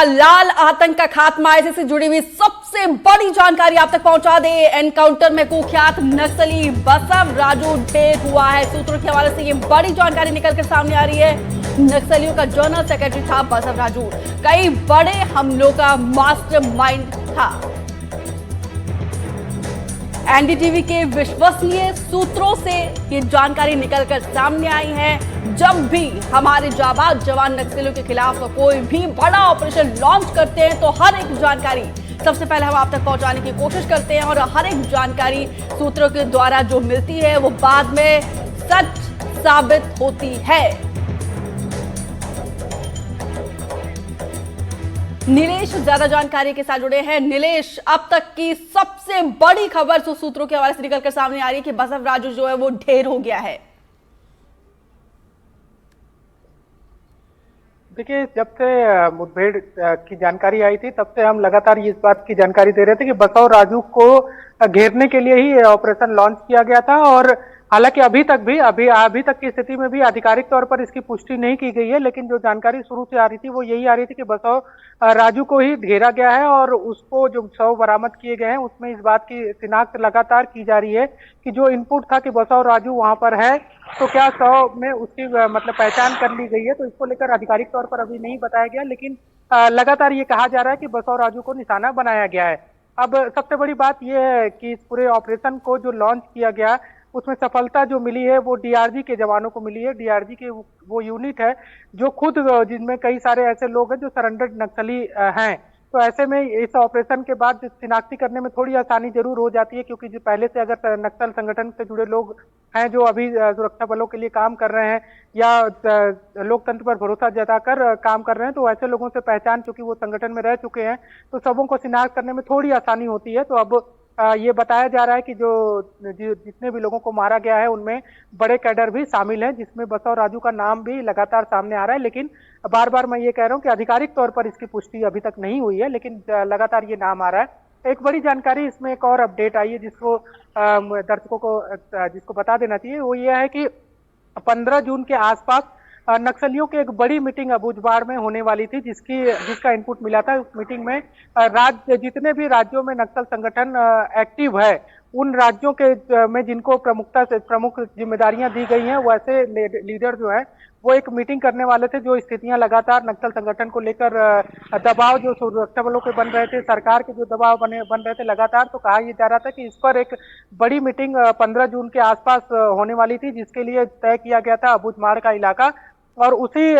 लाल आतंक का खात्मा, ऐसे से जुड़ी हुई सबसे बड़ी जानकारी आप तक पहुंचा दे। एनकाउंटर में कुख्यात नक्सली बसव राजू ढेर हुआ है। सूत्रों के हवाले से ये बड़ी जानकारी निकलकर सामने आ रही है। नक्सलियों का जनरल सेक्रेटरी था बसव राजू, कई बड़े हमलों का मास्टरमाइंड था। एनडीटीवी के विश्वसनीय सूत्रों से ये जानकारी निकलकर सामने आई है। जब भी हमारे जाबाज जवान नक्सलियों के खिलाफ कोई भी बड़ा ऑपरेशन लॉन्च करते हैं तो हर एक जानकारी सबसे पहले हम आप तक पहुंचाने की कोशिश करते हैं, और हर एक जानकारी सूत्रों के द्वारा जो मिलती है वो बाद में सच साबित होती है। नीलेश ज्यादा जानकारी के साथ जुड़े हैं। नीलेश, अब तक की सबसे बड़ी खबर सूत्रों के हवाले से निकलकर सामने आ रही है कि बसव राजू जो है वो ढेर हो गया है। देखिए, जब से मुठभेड़ की जानकारी आई थी तब से हम लगातार इस बात की जानकारी दे रहे थे कि बसव राजू को घेरने के लिए ही ऑपरेशन लॉन्च किया गया था। और हालांकि अभी तक की स्थिति में भी आधिकारिक तौर पर इसकी पुष्टि नहीं की गई है, लेकिन जो जानकारी शुरू से आ रही थी वो यही आ रही थी कि बसव राजू को ही घेरा गया है। और उसको जो शव बरामद किए गए हैं उसमें इस बात की शिनाख्त लगातार की जा रही है कि जो इनपुट था कि बसव राजू वहां पर है, तो क्या शव में उसकी मतलब पहचान कर ली गई है। तो इसको लेकर आधिकारिक तौर पर अभी नहीं बताया गया, लेकिन लगातार ये कहा जा रहा है कि बसव राजू को निशाना बनाया गया है। अब सबसे बड़ी बात यह है कि इस पूरे ऑपरेशन को जो लॉन्च किया गया उसमें सफलता जो मिली है वो डीआरजी के जवानों को मिली है। डीआरजी के वो यूनिट है जो खुद, जिनमें कई सारे ऐसे लोग हैं जो सरेंडर्ड नक्सली हैं। तो ऐसे में इस ऑपरेशन के बाद शिनाख्ती करने में थोड़ी आसानी जरूर हो जाती है, क्योंकि जो पहले से अगर नक्सल संगठन से जुड़े लोग हैं जो अभी सुरक्षा बलों के लिए काम कर रहे हैं या लोकतंत्र पर भरोसा जताकर काम कर रहे हैं, तो ऐसे लोगों से पहचान, चूंकि वो संगठन में रह चुके हैं, तो सबों को शिनाख्त करने में थोड़ी आसानी होती है। तो अब ये बताया जा रहा है कि जितने भी लोगों को मारा गया है उनमें बड़े कैडर भी शामिल हैं, जिसमें बसव राजू का नाम भी लगातार सामने आ रहा है। लेकिन बार बार मैं ये कह रहा हूँ कि आधिकारिक तौर पर इसकी पुष्टि अभी तक नहीं हुई है, लेकिन लगातार ये नाम आ रहा है। एक बड़ी जानकारी इसमें एक और अपडेट आई है जिसको दर्शकों को जिसको बता देना चाहिए, वो ये है कि 15 जून के आसपास नक्सलियों की एक बड़ी मीटिंग अबूझबाड़ में होने वाली थी, जिसका इनपुट मिला था। उस मीटिंग में जितने भी राज्यों में नक्सल संगठन एक्टिव है, उन राज्यों के में जिनको प्रमुख जिम्मेदारियां दी गई हैं, वैसे लीडर जो है वो एक मीटिंग करने वाले थे। जो स्थितियां लगातार नक्सल संगठन को लेकर दबाव जो सुरक्षा बलों के बन रहे थे, सरकार के जो दबाव बन रहे थे लगातार, तो कहा यह जा रहा था कि इस पर एक बड़ी मीटिंग 15 जून के आसपास होने वाली थी, जिसके लिए तय किया गया था अबूझमाड़ का इलाका। और उसी